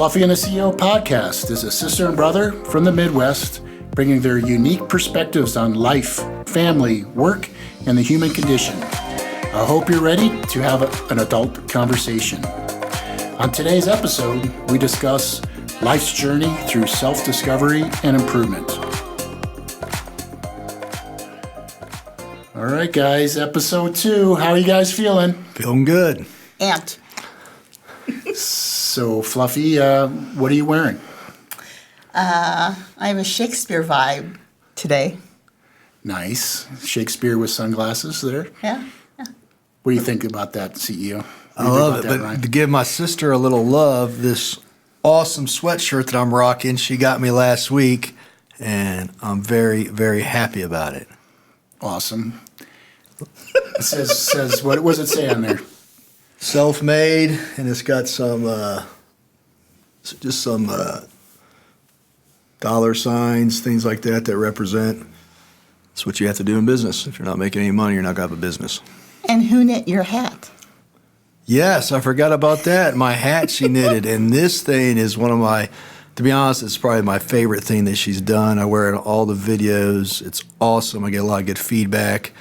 Fluffy and the CEO podcast is a sister and brother from the Midwest, bringing their unique perspectives on life, family, work, and the human condition. I hope you're ready to have an adult conversation. On today's episode, we discuss life's journey through self-discovery and improvement. All right, guys, episode 2. How are you guys feeling? Feeling good. Amped. So, Fluffy, what are you wearing? I have a Shakespeare vibe today. Nice. Shakespeare with sunglasses there. Yeah. What do you think about that, CEO? I love it. But to give my sister a little love, this awesome sweatshirt that I'm rocking, she got me last week, and I'm very, very happy about it. Awesome. It says what does it say on there? Self-made, and it's got some dollar signs, things like that represent. That's what you have to do in business. If you're not making any money, you're not going to have a business. And who knit your hat? Yes, I forgot about that. My hat she knitted, and this thing is one of my, to be honest, it's probably my favorite thing that she's done. I wear it in all the videos. It's awesome. I get a lot of good feedback,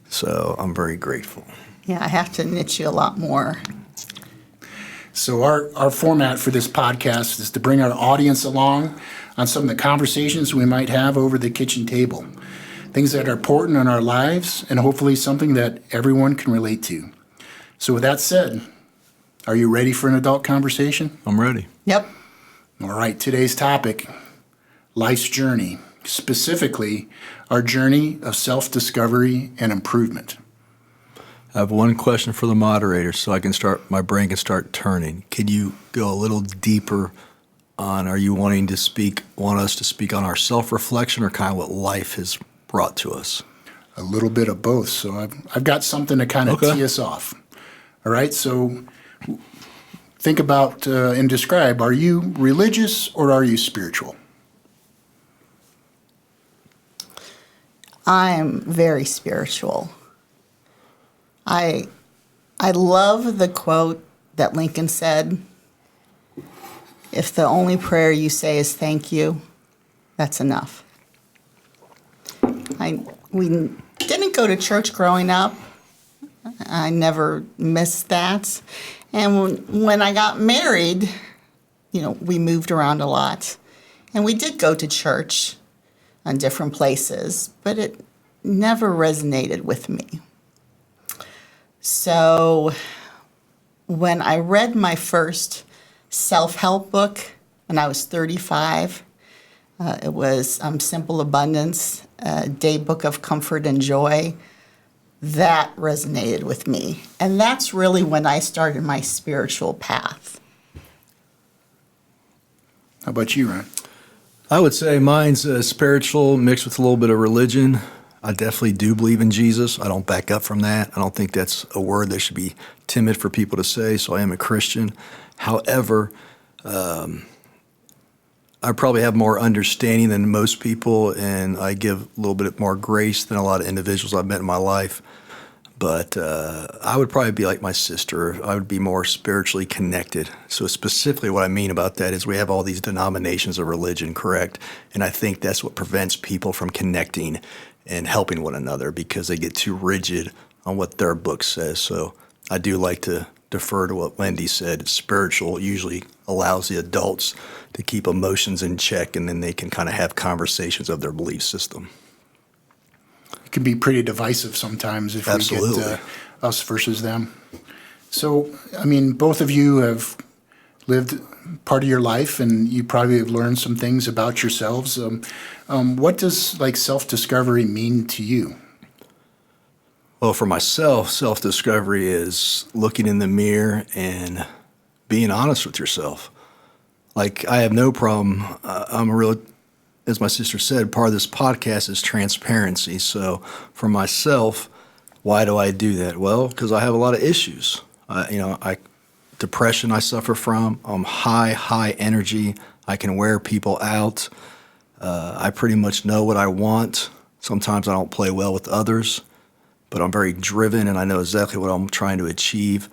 so I'm very grateful. Yeah, I have to knit you a lot more. So our format for this podcast is to bring our audience along on some of the conversations we might have over the kitchen table. Things that are important in our lives and hopefully something that everyone can relate to. So with that said, are you ready for an adult conversation? I'm ready. Yep. All right, today's topic, life's journey, specifically our journey of self-discovery and improvement. I have one question for the moderator so my brain can start turning. Can you go a little deeper on, are you want us to speak on our self-reflection or kind of what life has brought to us? A little bit of both. So I've got something to kind of tee us off. All right, so think about and describe, are you religious or are you spiritual? I'm very spiritual. I love the quote that Lincoln said, if the only prayer you say is thank you, that's enough. We didn't go to church growing up. I never missed that. And when I got married, we moved around a lot. And we did go to church on different places, but it never resonated with me. So when I read my first self-help book when I was 35, it was Simple Abundance, Day Book of Comfort and Joy. That resonated with me. And that's really when I started my spiritual path. How about you, Ryan? I would say mine's spiritual mixed with a little bit of religion. I definitely do believe in Jesus. I don't back up from that. I don't think that's a word that should be timid for people to say, so I am a Christian. However, I probably have more understanding than most people, and I give a little bit more grace than a lot of individuals I've met in my life. But I would probably be like my sister. I would be more spiritually connected. So specifically what I mean about that is we have all these denominations of religion, correct? And I think that's what prevents people from connecting and helping one another because they get too rigid on what their book says. So I do like to defer to what Wendy said. Spiritual usually allows the adults to keep emotions in check, and then they can kind of have conversations of their belief system. It can be pretty divisive sometimes if Absolutely. we get us versus them. So, both of you have lived part of your life, and you probably have learned some things about yourselves. What does self-discovery mean to you? Well, for myself, self-discovery is looking in the mirror and being honest with yourself. I have no problem. As my sister said, part of this podcast is transparency. So for myself, why do I do that? Well, because I have a lot of issues. Depression I suffer from. I'm high energy. I can wear people out. I pretty much know what I want. Sometimes I don't play well with others, but I'm very driven and I know exactly what I'm trying to achieve.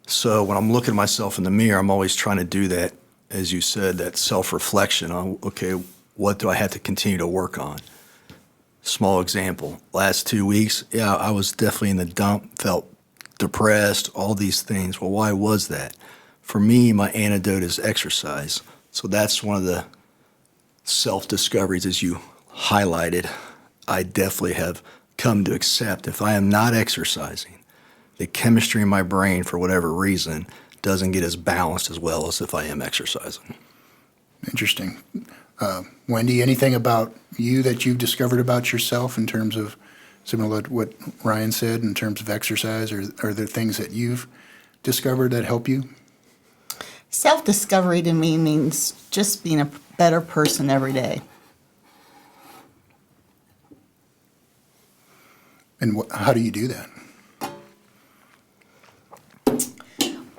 So when I'm looking at myself in the mirror, I'm always trying to do that as you said, that self-reflection on, okay, what do I have to continue to work on? Small example, last 2 weeks, yeah, I was definitely in the dump, felt depressed, all these things. Well, why was that? For me, my antidote is exercise. So that's one of the self-discoveries, as you highlighted. I definitely have come to accept if I am not exercising, the chemistry in my brain, for whatever reason, doesn't get as balanced as well as if I am exercising. Interesting. Wendy, anything about you that you've discovered about yourself in terms of, similar to what Ryan said, in terms of exercise, or are there things that you've discovered that help you? Self-discovery to me means just being a better person every day. And how do you do that?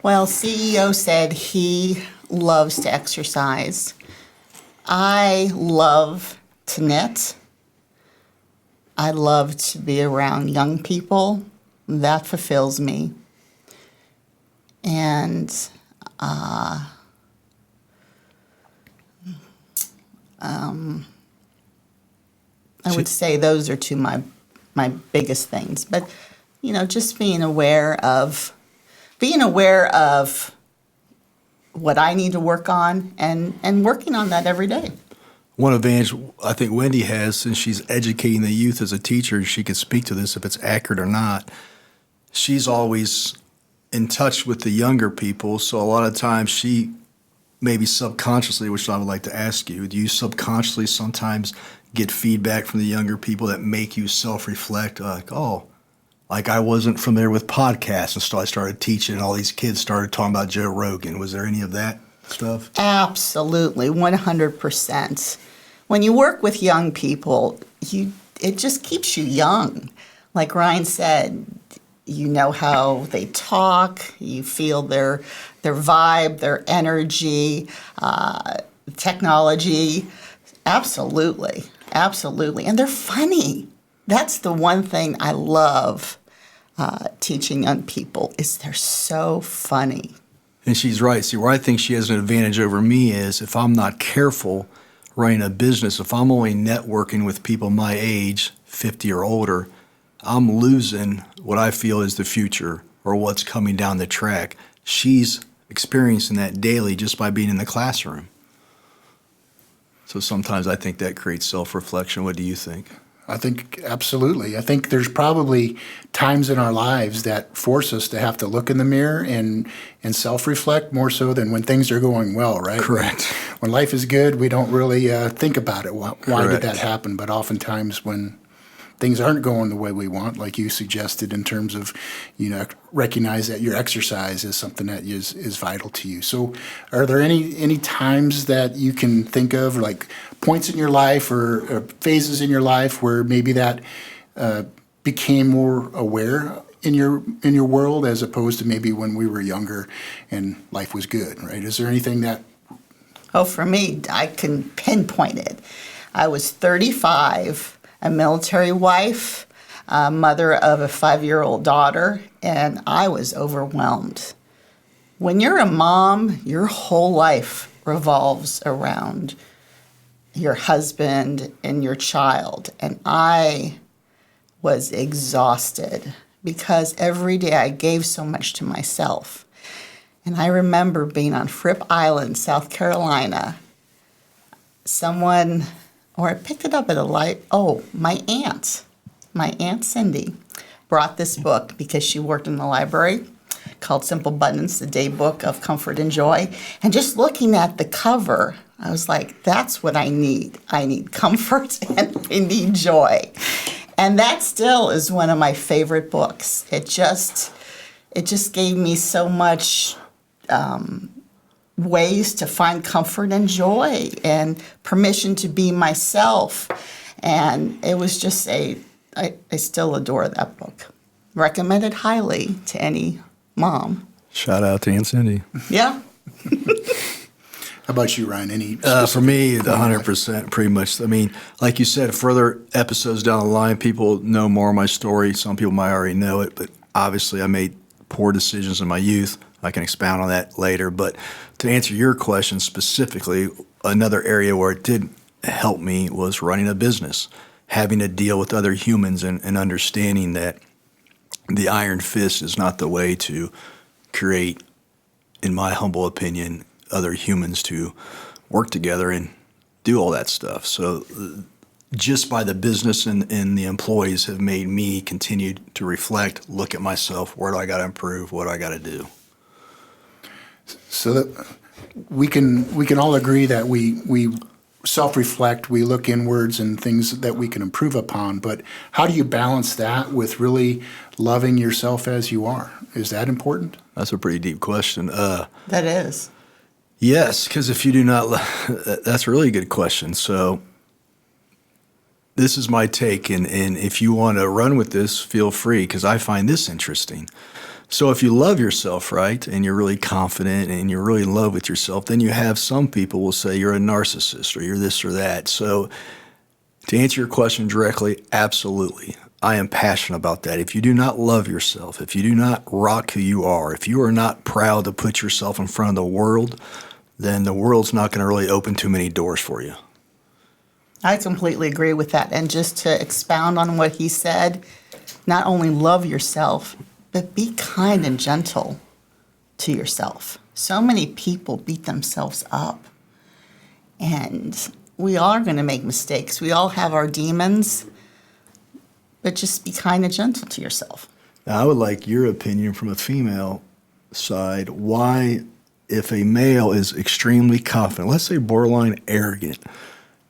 Well, CEO said he loves to exercise. I love to knit. I love to be around young people. That fulfills me. And I would say those are two my biggest things. But, you know, just being aware of what I need to work on and working on that every day. One advantage I think Wendy has, since she's educating the youth as a teacher, she can speak to this if it's accurate or not. She's always in touch with the younger people, so a lot of times she maybe subconsciously, which I would like to ask you, do you subconsciously sometimes get feedback from the younger people that make you self-reflect, like, oh, like I wasn't familiar with podcasts, and so I started teaching, and all these kids started talking about Joe Rogan. Was there any of that stuff? Absolutely, 100%. When you work with young people, it just keeps you young. Like Ryan said, you know how they talk, you feel their vibe, their energy, technology. Absolutely, absolutely. And they're funny. That's the one thing I love teaching young people, is they're so funny. And she's right. See, where I think she has an advantage over me is if I'm not careful running a business, if I'm only networking with people my age, 50 or older, I'm losing what I feel is the future or what's coming down the track. She's experiencing that daily just by being in the classroom. So sometimes I think that creates self-reflection. What do you think? I think absolutely. I think there's probably times in our lives that force us to have to look in the mirror and self-reflect more so than when things are going well, right? Correct. When life is good, we don't really think about it. Why Correct. did that happen? But oftentimes when things aren't going the way we want, like you suggested, in terms of, you know, recognize that your exercise is something that is vital to you. So are there any times that you can think of, like points in your life or phases in your life where maybe that became more aware in your world, as opposed to maybe when we were younger and life was good, right? Is there anything that... Oh, for me, I can pinpoint it. I was 35, a military wife, mother of a 5-year-old daughter, and I was overwhelmed. When you're a mom, your whole life revolves around your husband and your child, and I was exhausted because every day I gave so much to myself. And I remember being on Fripp Island, South Carolina. I picked it up at my Aunt Cindy brought this book because she worked in the library, called Simple Abundance, the Day Book of Comfort and Joy. And just looking at the cover, I was like, that's what I need. I need comfort and I need joy. And that still is one of my favorite books. It just gave me so much ways to find comfort and joy and permission to be myself. And it was just I still adore that book. Recommend it highly to any mom. Shout out to Aunt Cindy. Yeah. How about you, Ryan? Any For me, 100%, pretty much. I mean, like you said, further episodes down the line, people know more of my story. Some people might already know it, but obviously I made poor decisions in my youth. I can expound on that later. But to answer your question specifically, another area where it did help me was running a business, having to deal with other humans and understanding that the iron fist is not the way to create, in my humble opinion, other humans to work together and do all that stuff. So just by the business and the employees have made me continue to reflect, look at myself, where do I got to improve, what do I got to do? So that we can all agree that we self-reflect, we look inwards and things that we can improve upon, but how do you balance that with really loving yourself as you are? Is that important? That's a pretty deep question. That is. Yes, because if you do not, that's a really good question. So this is my take, and if you want to run with this, feel free, because I find this interesting. So if you love yourself, right, and you're really confident and you're really in love with yourself, then you have some people will say you're a narcissist or you're this or that. So to answer your question directly, absolutely. I am passionate about that. If you do not love yourself, if you do not rock who you are, if you are not proud to put yourself in front of the world, then the world's not going to really open too many doors for you. I completely agree with that. And just to expound on what he said, not only love yourself, but be kind and gentle to yourself. So many people beat themselves up. And we are going to make mistakes. We all have our demons, but just be kind and gentle to yourself. Now, I would like your opinion from a female side. Why, if a male is extremely confident, let's say borderline arrogant,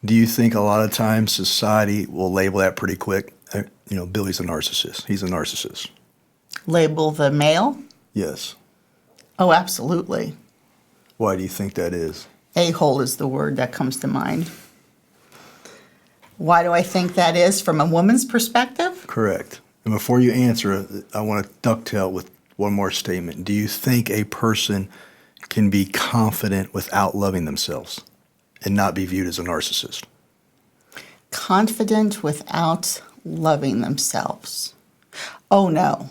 do you think a lot of times society will label that pretty quick? Billy's a narcissist. He's a narcissist. Label the male? Yes. Oh, absolutely. Why do you think that is? A-hole is the word that comes to mind. Why do I think that is from a woman's perspective? Correct. And before you answer, I want to dovetail with one more statement. Do you think a person can be confident without loving themselves and not be viewed as a narcissist? Confident without loving themselves. Oh, no.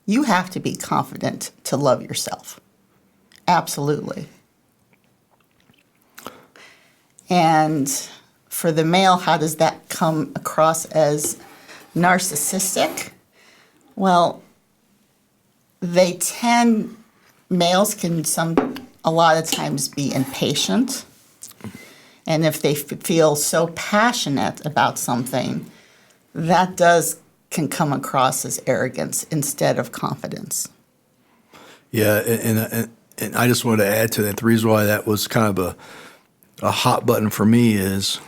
You have to be confident to love yourself. Absolutely. And for the male, how does that come across as narcissistic? Well, males can a lot of times be impatient. And if they feel so passionate about something, that can come across as arrogance instead of confidence. Yeah, and I just wanted to add to that. The reason why that was kind of a hot button for me is,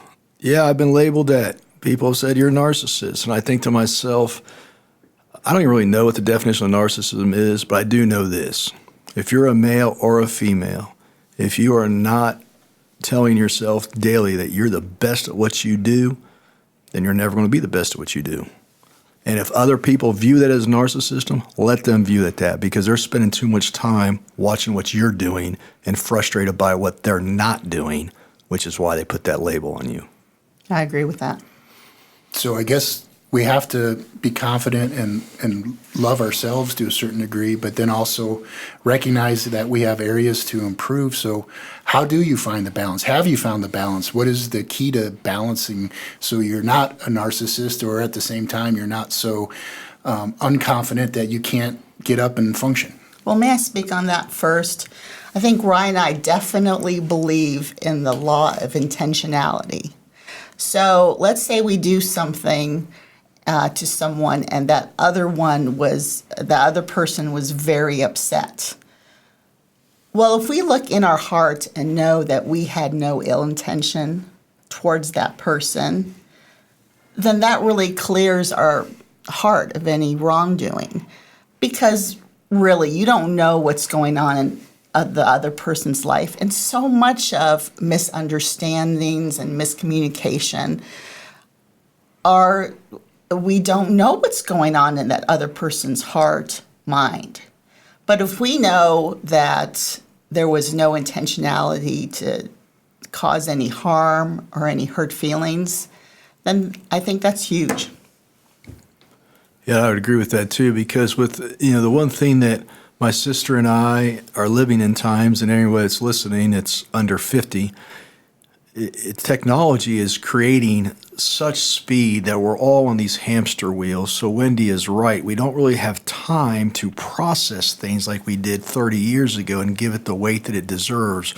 I've been labeled that. People have said you're a narcissist. And I think to myself, I don't even really know what the definition of narcissism is, but I do know this. If you're a male or a female, if you are not telling yourself daily that you're the best at what you do, then you're never going to be the best at what you do. And if other people view that as narcissism, let them view it that, because they're spending too much time watching what you're doing and frustrated by what they're not doing, which is why they put that label on you. I agree with that. So I guess we have to be confident and love ourselves to a certain degree, but then also recognize that we have areas to improve. So how do you find the balance? Have you found the balance? What is the key to balancing so you're not a narcissist, or at the same time you're not so unconfident that you can't get up and function? Well, may I speak on that first? I think Ryan and I definitely believe in the law of intentionality. So let's say we do something to someone, and the other person was very upset. Well, if we look in our heart and know that we had no ill intention towards that person, then that really clears our heart of any wrongdoing. Because really, you don't know what's going on in the other person's life. And so much of misunderstandings and miscommunication we don't know what's going on in that other person's heart, mind. But if we know that there was no intentionality to cause any harm or any hurt feelings, then I think that's huge. Yeah, I would agree with that too, because with the one thing that My sister and I are living in times, and anyone that's listening, it's under 50. Technology is creating such speed that we're all on these hamster wheels. So Wendy is right. We don't really have time to process things like we did 30 years ago and give it the weight that it deserves.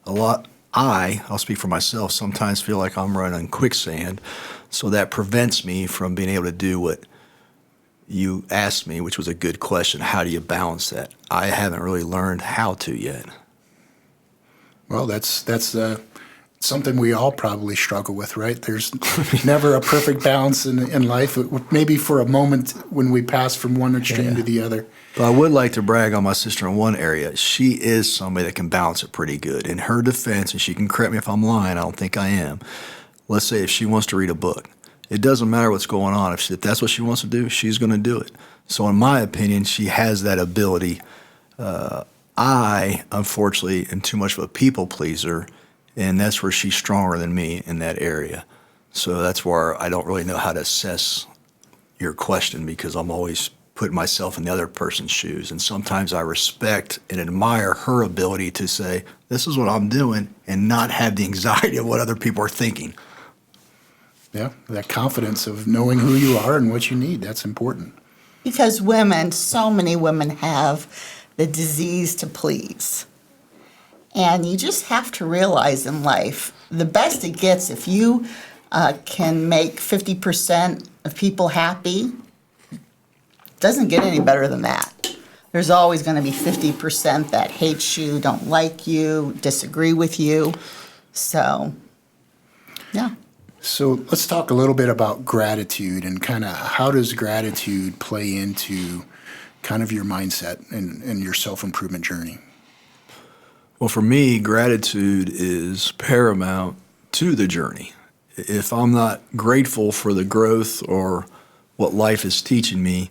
I'll speak for myself, sometimes feel like I'm running on quicksand. So that prevents me from being able to do what you asked me, which was a good question. How do you balance that? I haven't really learned how to yet. Well, that's something we all probably struggle with, right? There's never a perfect balance in life. Maybe for a moment when we pass from one extreme to the other. But I would like to brag on my sister in one area. She is somebody that can balance it pretty good. In her defense, and she can correct me if I'm lying, I don't think I am. Let's say if she wants to read a book, it doesn't matter what's going on. If that's what she wants to do, she's going to do it. So in my opinion, she has that ability. I, unfortunately, am too much of a people pleaser, and that's where she's stronger than me in that area. So that's where I don't really know how to assess your question, because I'm always putting myself in the other person's shoes. And sometimes I respect and admire her ability to say, this is what I'm doing, and not have the anxiety of what other people are thinking. Yeah, that confidence of knowing who you are and what you need, that's important. Because women, so many women have the disease to please. And you just have to realize in life, the best it gets, if you can make 50% of people happy, doesn't get any better than that. There's always going to be 50% that hates you, don't like you, disagree with you. So, yeah. So let's talk a little bit about gratitude and kind of how does gratitude play into kind of your mindset and your self-improvement journey? Well, for me, gratitude is paramount to the journey. If I'm not grateful for the growth or what life is teaching me,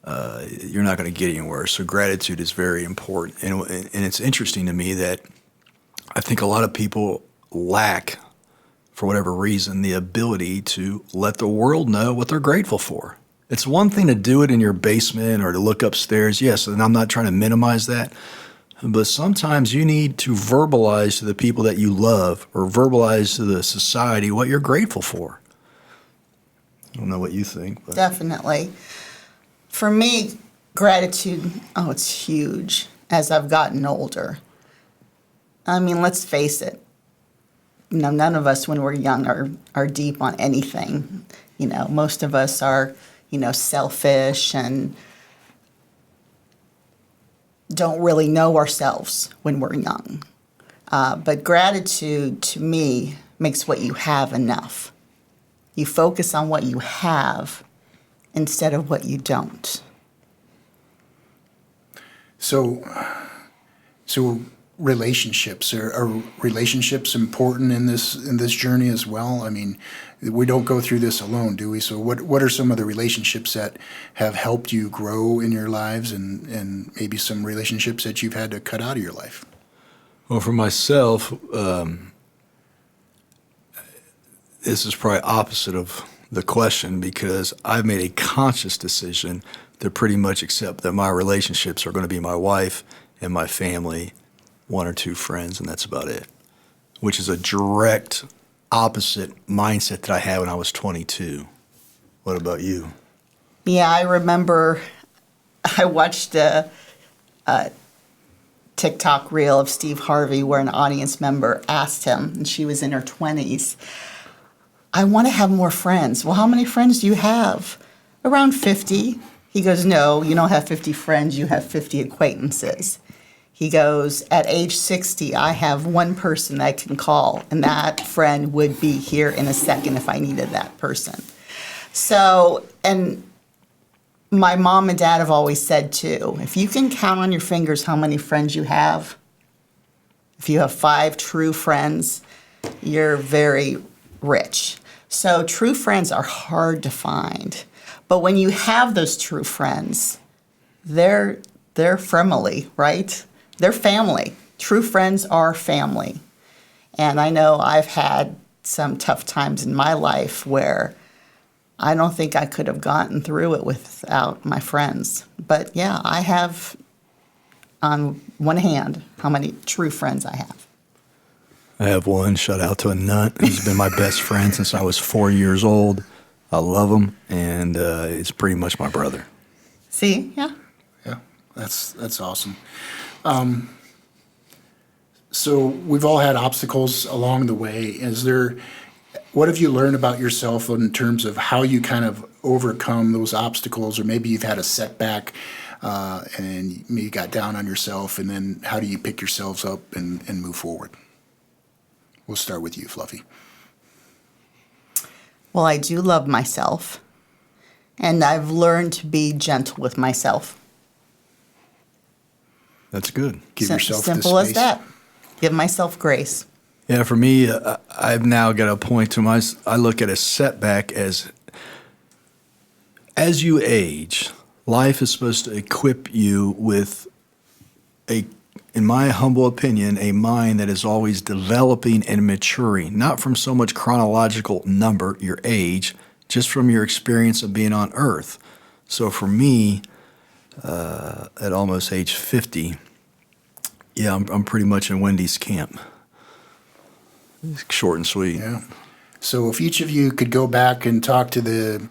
you're not going to get anywhere. So gratitude is very important. And it's interesting to me that I think a lot of people lack, for whatever reason, the ability to let the world know what they're grateful for. It's one thing to do it in your basement or to look upstairs. Yes, and I'm not trying to minimize that. But sometimes you need to verbalize to the people that you love or verbalize to the society what you're grateful for. I don't know what you think. But. Definitely. For me, gratitude, it's huge as I've gotten older. I mean, let's face it. None of us when we're young are deep on anything. Most of us are, selfish and don't really know ourselves when we're young. But gratitude, to me, makes what you have enough. You focus on what you have instead of what you don't. So relationships, are relationships important in this journey as well? I mean, we don't go through this alone, do we? So what are some of the relationships that have helped you grow in your lives and maybe some relationships that you've had to cut out of your life? Well, for myself, this is probably opposite of the question, because I've made a conscious decision to pretty much accept that my relationships are going to be my wife and my family, one or two friends, and that's about it, which is a direct opposite mindset that I had when I was 22. What about you? Yeah, I remember I watched a TikTok reel of Steve Harvey where an audience member asked him, and she was in her 20s, I want to have more friends. Well, how many friends do you have? Around 50. He goes, no, you don't have 50 friends, you have 50 acquaintances. He goes, at age 60, I have one person I can call, and that friend would be here in a second if I needed that person. So, and my mom and dad have always said too, if you can count on your fingers how many friends you have, if you have 5 true friends, you're very rich. So true friends are hard to find. But when you have those true friends, they're family, right? They're family. True friends are family. And I know I've had some tough times in my life where I don't think I could have gotten through it without my friends. But yeah, I have on one hand how many true friends I have. I have one. Shout out to a nut. He's been my best friend since I was 4 years old. I love him, and it's pretty much my brother. See, yeah. Yeah, that's awesome. So we've all had obstacles along the way. What have you learned about yourself in terms of how you kind of overcome those obstacles, or maybe you've had a setback and you got down on yourself, and then how do you pick yourselves up and move forward? We'll start with you, Fluffy. Well, I do love myself, and I've learned to be gentle with myself. That's good. Give yourself the simple as space. that. Give myself grace. Yeah, for me, I've now got a point to I look at a setback as you age, life is supposed to equip you with in my humble opinion, a mind that is always developing and maturing, not from so much chronological number, your age, just from your experience of being on earth. So for me, at almost age 50, yeah, I'm pretty much in Wendy's camp. Short and sweet. Yeah. So if each of you could go back and talk to the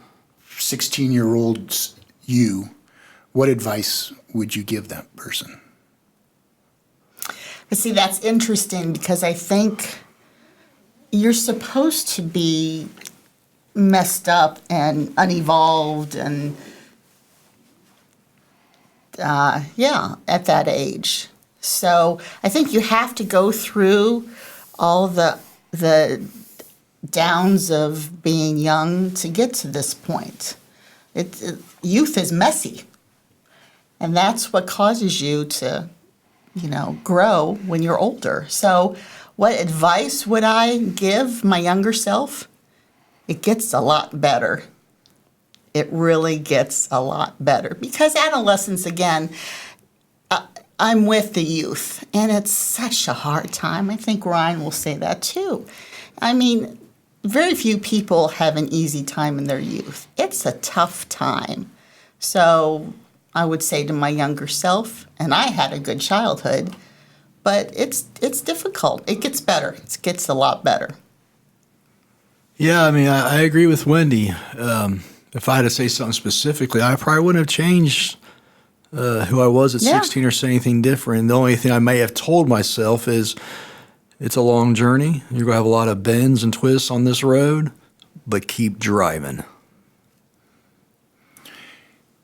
16-year-old you, what advice would you give that person? But see, that's interesting because I think you're supposed to be messed up and unevolved and, at that age. So I think you have to go through all the downs of being young to get to this point. Youth is messy, and that's what causes you to grow when you're older. So what advice would I give my younger self? It gets a lot better. It really gets a lot better because adolescence, again, I'm with the youth, and it's such a hard time. I think Ryan will say that too. I mean, very few people have an easy time in their youth. It's a tough time. So I would say to my younger self, and I had a good childhood, but it's difficult. It gets better. It gets a lot better. Yeah, I mean, I agree with Wendy. If I had to say something specifically, I probably wouldn't have changed who I was at 16 or say anything different. The only thing I may have told myself is it's a long journey. You're going to have a lot of bends and twists on this road, but keep driving.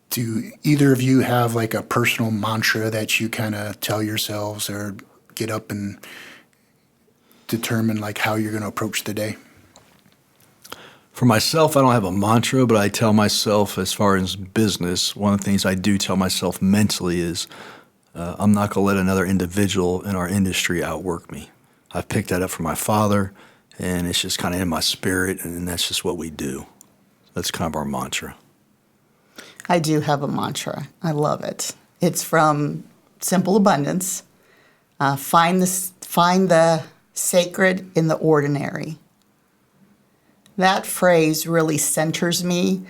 Do either of you have like a personal mantra that you kind of tell yourselves or get up and determine like how you're going to approach the day? For myself, I don't have a mantra, but I tell myself as far as business, one of the things I do tell myself mentally is I'm not going to let another individual in our industry outwork me. I've picked that up from my father, and it's just kind of in my spirit, and that's just what we do. That's kind of our mantra. I do have a mantra. I love it. It's from Simple Abundance. Find the sacred in the ordinary. That phrase really centers me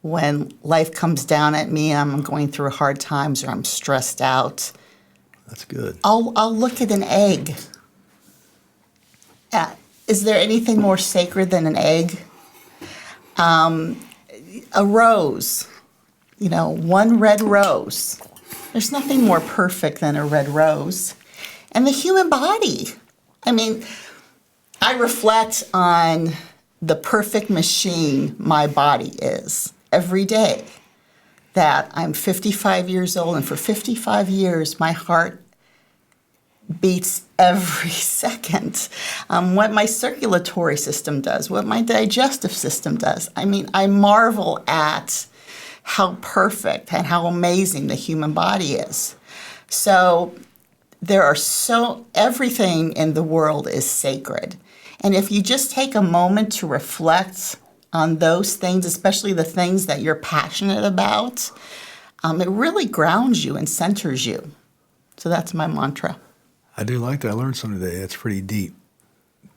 when life comes down at me and I'm going through hard times or I'm stressed out. That's good. I'll look at an egg. Is there anything more sacred than an egg? A rose, one red rose. There's nothing more perfect than a red rose. And the human body. I mean, I reflect on the perfect machine my body is every day. That I'm 55 years old, and for 55 years, my heart beats every second. What my circulatory system does, what my digestive system does. I mean, I marvel at how perfect and how amazing the human body is. So everything in the world is sacred. And if you just take a moment to reflect on those things, especially the things that you're passionate about, it really grounds you and centers you. So that's my mantra. I do like that. I learned something today. That's pretty deep.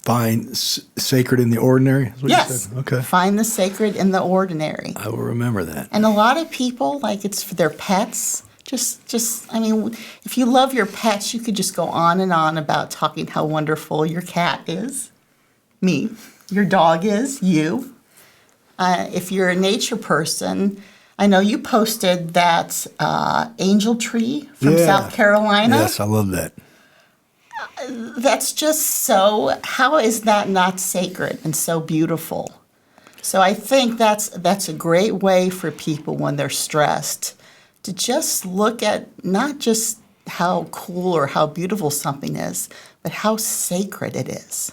Find sacred in the ordinary? Is what you Yes. said? Okay. Find the sacred in the ordinary. I will remember that. And a lot of people, like it's for their pets, I mean, if you love your pets, you could just go on and on about talking how wonderful your cat is, me, your dog is, you. If you're a nature person, I know you posted that angel tree from South Carolina. Yes, I love that. That's just so, how is that not sacred and so beautiful? So I think that's a great way for people when they're stressed to just look at not just how cool or how beautiful something is, but how sacred it is.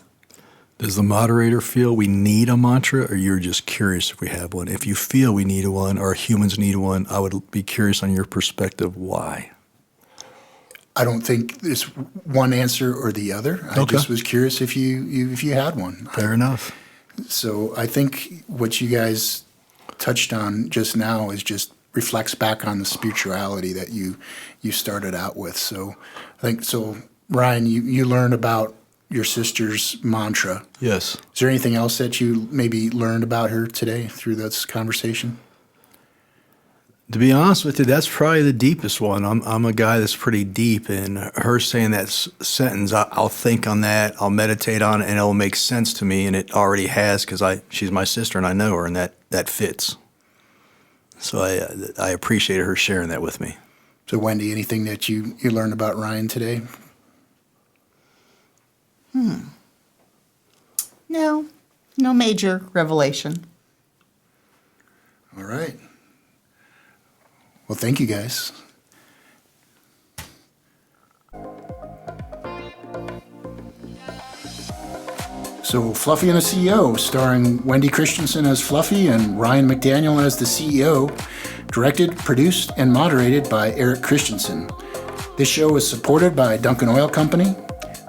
Does the moderator feel we need a mantra, or you're just curious if we have one? If you feel we need one or humans need one, I would be curious on your perspective why. I don't think there's one answer or the other. I Okay. just was curious if you had one. Fair enough. So I think what you guys touched on just now is just reflects back on the spirituality that you started out with. So I think so. Ryan, you learned about your sister's mantra. Yes. Is there anything else that you maybe learned about her today through this conversation? To be honest with you, that's probably the deepest one. I'm a guy that's pretty deep, and her saying that sentence, I'll think on that, I'll meditate on it, and it'll make sense to me, and it already has because she's my sister and I know her, and that fits. So I appreciate her sharing that with me. So Wendy, anything that you learned about Ryan today? No major revelation. All right. Well, thank you guys. So Fluffy and the CEO, starring Wendy Christensen as Fluffy and Ryan McDaniel as the CEO, directed, produced, and moderated by Eric Christensen. This show is supported by Dunkin' Oil Company,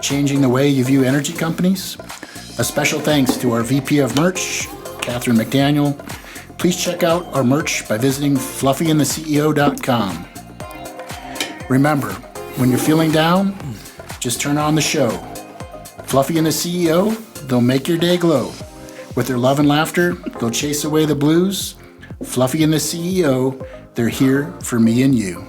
changing the way you view energy companies. A special thanks to our VP of Merch, Catherine McDaniel. Please check out our merch by visiting fluffyandtheceo.com. Remember, when you're feeling down, just turn on the show. Fluffy and the CEO, they'll make your day glow. With their love and laughter, they'll chase away the blues. Fluffy and the CEO, they're here for me and you.